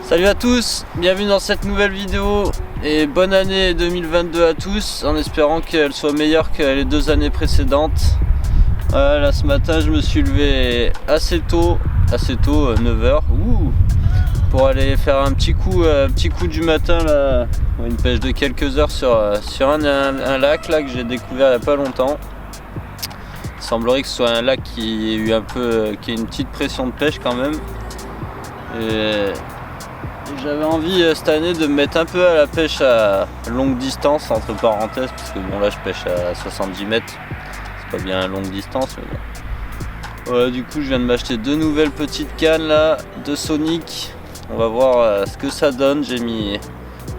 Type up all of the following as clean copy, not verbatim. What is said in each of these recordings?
Salut à tous, bienvenue dans cette nouvelle vidéo et bonne année 2022 à tous, en espérant qu'elle soit meilleure que les 2 années précédentes. Là ce matin je me suis levé assez tôt 9h, pour aller faire un petit coup du matin là, une pêche de quelques heures sur un lac là, que j'ai découvert il n'y a pas longtemps. Il semblerait que ce soit un lac qui ait une petite pression de pêche quand même. Et j'avais envie cette année de me mettre un peu à la pêche à longue distance, entre parenthèses, parce que bon là je pêche à 70 mètres, c'est pas bien à longue distance mais bon. Voilà, du coup je viens de m'acheter 2 nouvelles petites cannes là, de Sonic. On va voir ce que ça donne. J'ai mis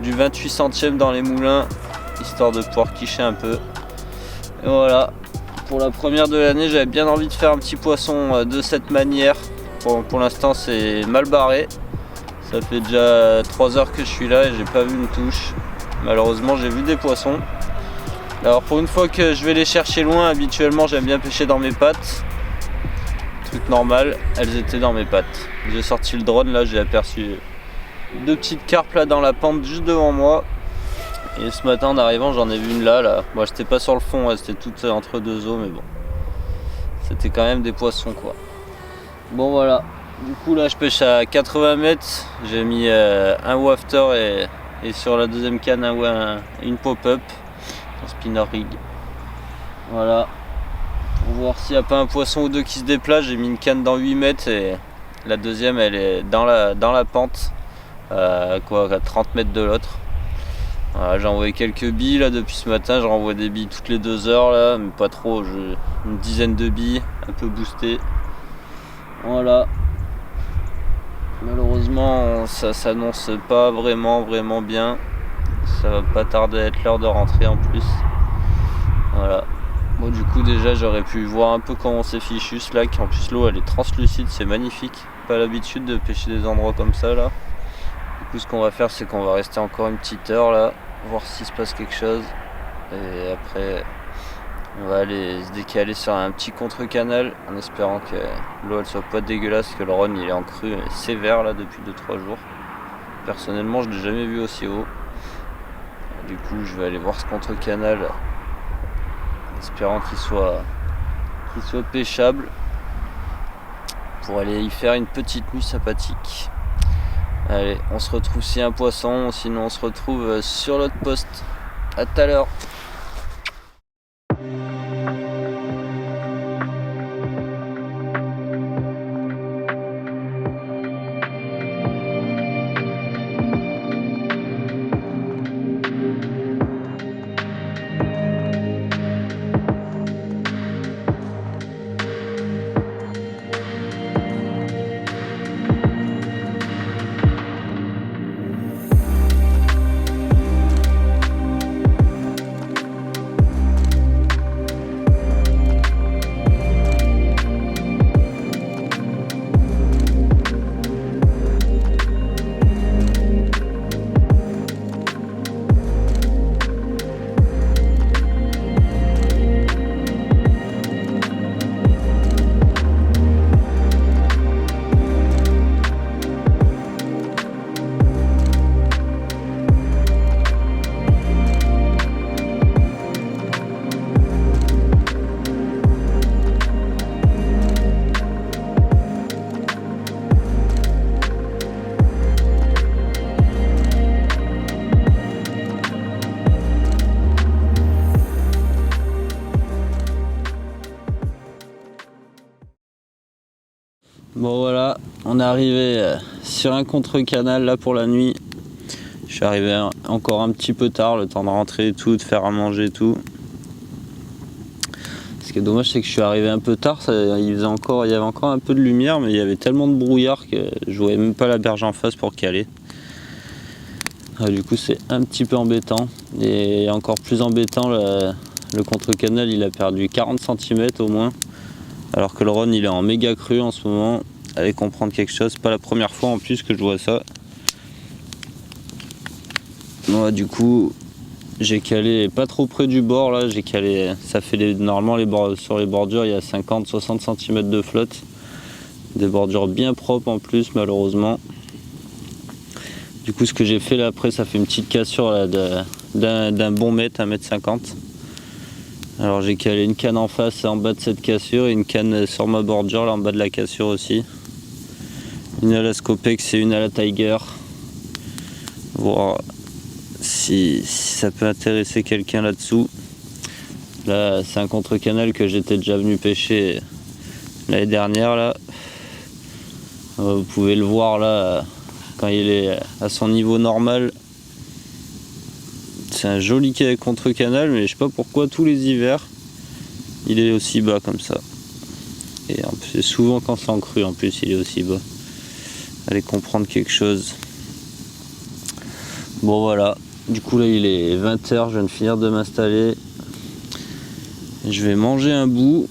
du 28 centièmes dans les moulins, histoire de pouvoir quicher un peu. Et voilà, pour la première de l'année j'avais bien envie de faire un petit poisson de cette manière. Pour l'instant c'est mal barré. Ça fait déjà 3 heures que je suis là et j'ai pas vu une touche. Malheureusement j'ai vu des poissons. Alors pour une fois que je vais les chercher loin, habituellement j'aime bien pêcher dans mes pattes. Truc normal, elles étaient dans mes pattes. J'ai sorti le drone là, j'ai aperçu 2 petites carpes là dans la pente juste devant moi. Et ce matin en arrivant j'en ai vu une là. Moi j'étais pas sur le fond, elles étaient toutes entre 2 eaux mais bon. C'était quand même des poissons quoi. Bon voilà. Du coup là je pêche à 80 mètres, j'ai mis un wafter et sur la deuxième canne une pop-up, un spinner rig. Voilà, pour voir s'il n'y a pas un poisson ou deux qui se déplace, j'ai mis une canne dans 8 mètres et la deuxième elle est dans la pente, à 30 mètres de l'autre. Voilà, j'ai envoyé quelques billes là depuis ce matin, je renvoie des billes toutes les 2 heures là, mais pas trop, une dizaine de billes, un peu boostées. Voilà. Malheureusement ça s'annonce pas vraiment bien, ça va pas tarder à être l'heure de rentrer en plus. Voilà, bon du coup déjà j'aurais pu voir un peu comment c'est fichu ce lac, en plus l'eau elle est translucide, c'est magnifique, pas l'habitude de pêcher des endroits comme ça là. Du coup ce qu'on va faire c'est qu'on va rester encore une petite heure là, voir s'il se passe quelque chose et après on va aller se décaler sur un petit contre-canal en espérant que l'eau elle soit pas dégueulasse, que le Rhône il est en crue sévère là depuis 2-3 jours. Personnellement je l'ai jamais vu aussi haut. Du coup je vais aller voir ce contre-canal en espérant qu'il soit pêchable pour aller y faire une petite nuit sympathique. Allez, on se retrouve s'il y a un poisson, sinon on se retrouve sur l'autre poste. À tout à l'heure. Bon voilà, on est arrivé sur un contre-canal là pour la nuit. Je suis arrivé encore un petit peu tard, le temps de rentrer et tout, de faire à manger et tout. Ce qui est dommage c'est que je suis arrivé un peu tard, il y avait encore un peu de lumière mais il y avait tellement de brouillard que je voyais même pas la berge en face pour caler. Du coup c'est un petit peu embêtant et encore plus embêtant, le contre-canal il a perdu 40 cm au moins. Alors que le Rhône il est en méga crue en ce moment. Allez comprendre quelque chose, pas la première fois en plus que je vois ça. Moi du coup j'ai calé pas trop près du bord là, j'ai calé, ça fait normalement sur les bordures il y a 50-60 cm de flotte. Des bordures bien propres en plus malheureusement. Du coup ce que j'ai fait là après, ça fait une petite cassure là, d'un bon mètre, 1,50 m. Alors j'ai calé une canne en face et en bas de cette cassure et une canne sur ma bordure là en bas de la cassure aussi. Une à la Scopex et une à la Tiger. Voir si ça peut intéresser quelqu'un là-dessous. Là c'est un contre-canal que j'étais déjà venu pêcher l'année dernière là. Vous pouvez le voir là quand il est à son niveau normal. C'est un joli contre-canal, mais je sais pas pourquoi tous les hivers il est aussi bas comme ça. Et en plus, souvent quand c'est en crue en plus il est aussi bas. Allez comprendre quelque chose. Bon voilà, du coup là il est 20 h, je viens de finir de m'installer. Je vais manger un bout.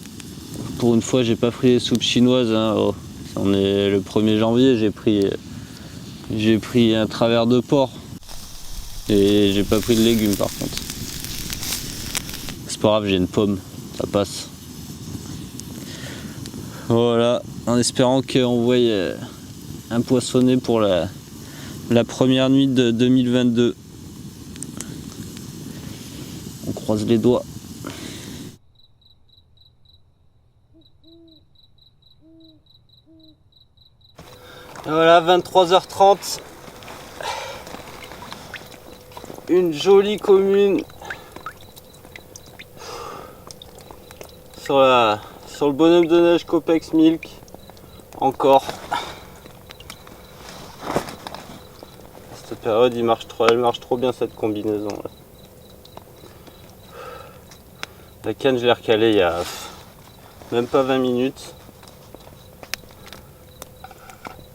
Pour une fois j'ai pas pris les soupes chinoises, hein. Oh, on est le 1er janvier, j'ai pris un travers de porc. Et j'ai pas pris de légumes par contre. C'est pas grave, j'ai une pomme, ça passe. Voilà, en espérant qu'on voie un poissonnet pour la première nuit de 2022. On croise les doigts. Voilà, 23 h 30. Une jolie commune sur le bonhomme de neige Copex Milk. Encore. Cette période, elle marche trop bien cette combinaison là. La canne, je l'ai recalée il y a même pas 20 minutes.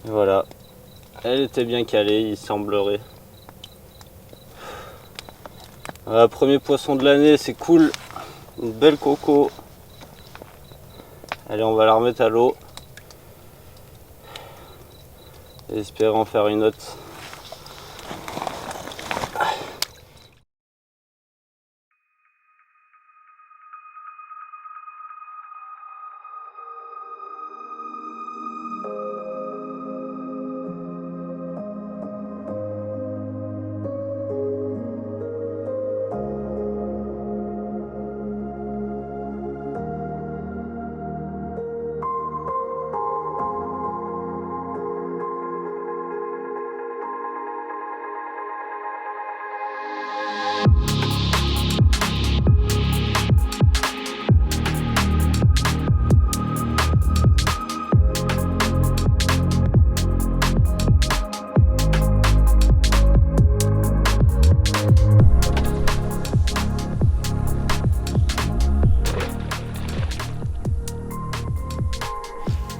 Et voilà, elle était bien calée, il semblerait. Voilà, premier poisson de l'année, c'est cool. Une belle coco. Allez, on va la remettre à l'eau. Et espérer en faire une autre.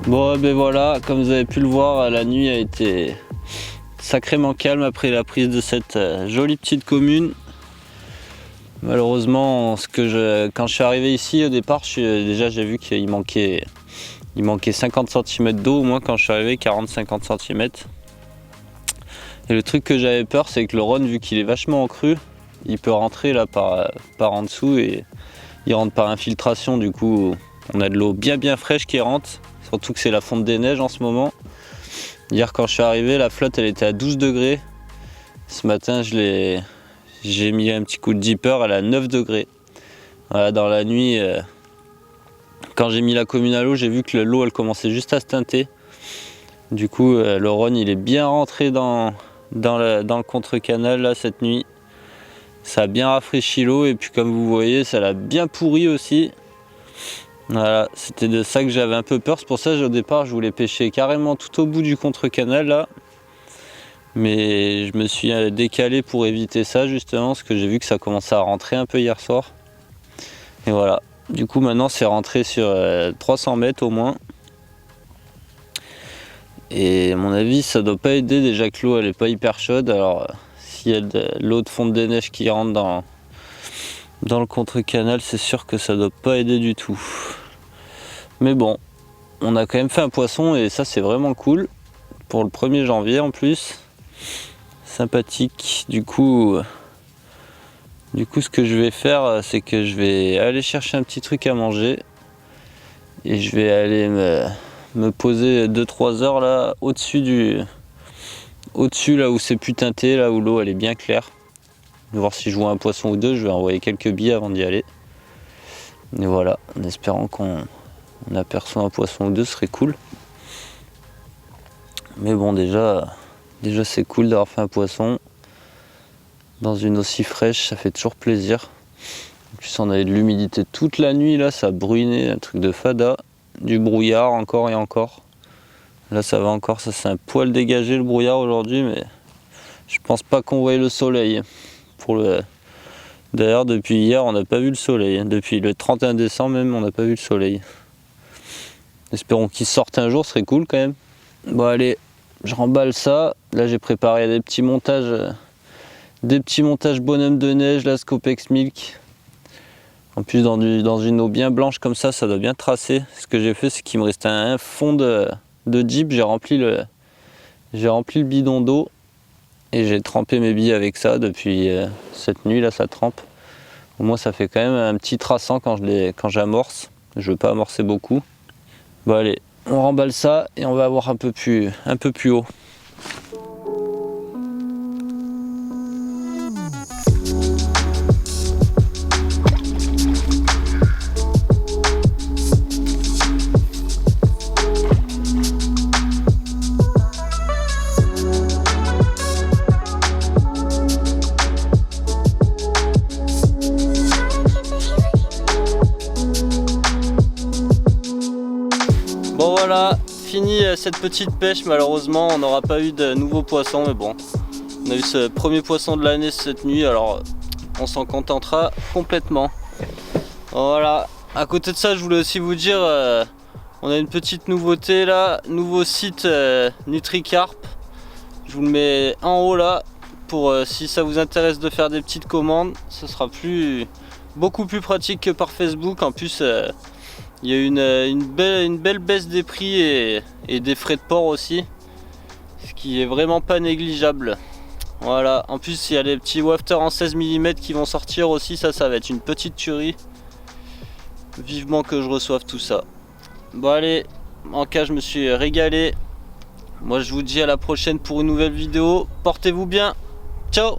Bon ben voilà, comme vous avez pu le voir, la nuit a été sacrément calme après la prise de cette jolie petite commune. Malheureusement, quand je suis arrivé ici au départ, déjà j'ai vu qu'il manquait 50 cm d'eau, au moins quand je suis arrivé, 40-50 cm. Et le truc que j'avais peur, c'est que le Rhône, vu qu'il est vachement en crue, il peut rentrer là par en dessous et il rentre par infiltration. Du coup, on a de l'eau bien fraîche qui rentre. Surtout que c'est la fonte des neiges en ce moment. Hier quand je suis arrivé, la flotte elle était à 12 degrés. Ce matin j'ai mis un petit coup de dipper, elle est à 9 degrés. Voilà, dans la nuit, quand j'ai mis la commune à l'eau, j'ai vu que l'eau elle commençait juste à se teinter. Du coup le Rhône il est bien rentré dans le contre-canal là cette nuit. Ça a bien rafraîchi l'eau et puis comme vous voyez ça l'a bien pourri aussi. Voilà, c'était de ça que j'avais un peu peur, c'est pour ça qu'au départ je voulais pêcher carrément tout au bout du contre-canal là. Mais je me suis décalé pour éviter ça justement, parce que j'ai vu que ça commençait à rentrer un peu hier soir. Et voilà, du coup maintenant c'est rentré sur 300 mètres au moins. Et à mon avis ça doit pas aider, déjà que l'eau elle est pas hyper chaude. Alors s'il y a de l'eau de fonte des neiges qui rentre dans le contre-canal, c'est sûr que ça doit pas aider du tout. Mais bon, on a quand même fait un poisson et ça c'est vraiment cool. Pour le 1er janvier en plus. Sympathique. Du coup ce que je vais faire, c'est que je vais aller chercher un petit truc à manger. Et je vais aller me poser 2-3 heures là au-dessus au-dessus, là où c'est plus teinté, là où l'eau elle est bien claire. Je vais voir si je vois un poisson ou deux, je vais envoyer quelques billes avant d'y aller. Et voilà, en espérant qu'on aperçoit un poisson ou deux, ce serait cool. Mais bon, déjà c'est cool d'avoir fait un poisson dans une eau si fraîche, ça fait toujours plaisir. En plus on avait de l'humidité toute la nuit, là ça brûlait, un truc de fada, du brouillard encore et encore. Là ça va encore, ça c'est un poil dégagé le brouillard aujourd'hui, mais je pense pas qu'on voie le soleil. D'ailleurs depuis hier on n'a pas vu le soleil, depuis le 31 décembre même on n'a pas vu le soleil. Espérons qu'il sorte un jour, ce serait cool quand même. Bon allez, je remballe ça, là j'ai préparé des petits montages bonhomme de neige, la Scopex Milk. En plus dans une eau bien blanche comme ça doit bien tracer. Ce que j'ai fait c'est qu'il me restait un fond de Jeep, j'ai rempli le bidon d'eau et j'ai trempé mes billes avec ça depuis cette nuit là, ça trempe. Au moins ça fait quand même un petit traçant quand j'amorce. Je veux pas amorcer beaucoup. Bon allez, on remballe ça et on va avoir un peu plus haut. Bon voilà, fini cette petite pêche, malheureusement on n'aura pas eu de nouveaux poissons, mais bon, on a eu ce premier poisson de l'année cette nuit, alors on s'en contentera complètement. Voilà, à côté de ça je voulais aussi vous dire, on a une petite nouveauté là, nouveau site NutriCarp, je vous le mets en haut là, pour si ça vous intéresse de faire des petites commandes, ce sera beaucoup plus pratique que par Facebook. En plus il y a une belle baisse des prix et des frais de port aussi, ce qui est vraiment pas négligeable. Voilà, en plus il y a les petits wafters en 16 mm qui vont sortir aussi, ça va être une petite tuerie. Vivement que je reçoive tout ça. Bon allez, en cas je me suis régalé. Moi je vous dis à la prochaine pour une nouvelle vidéo. Portez-vous bien, ciao.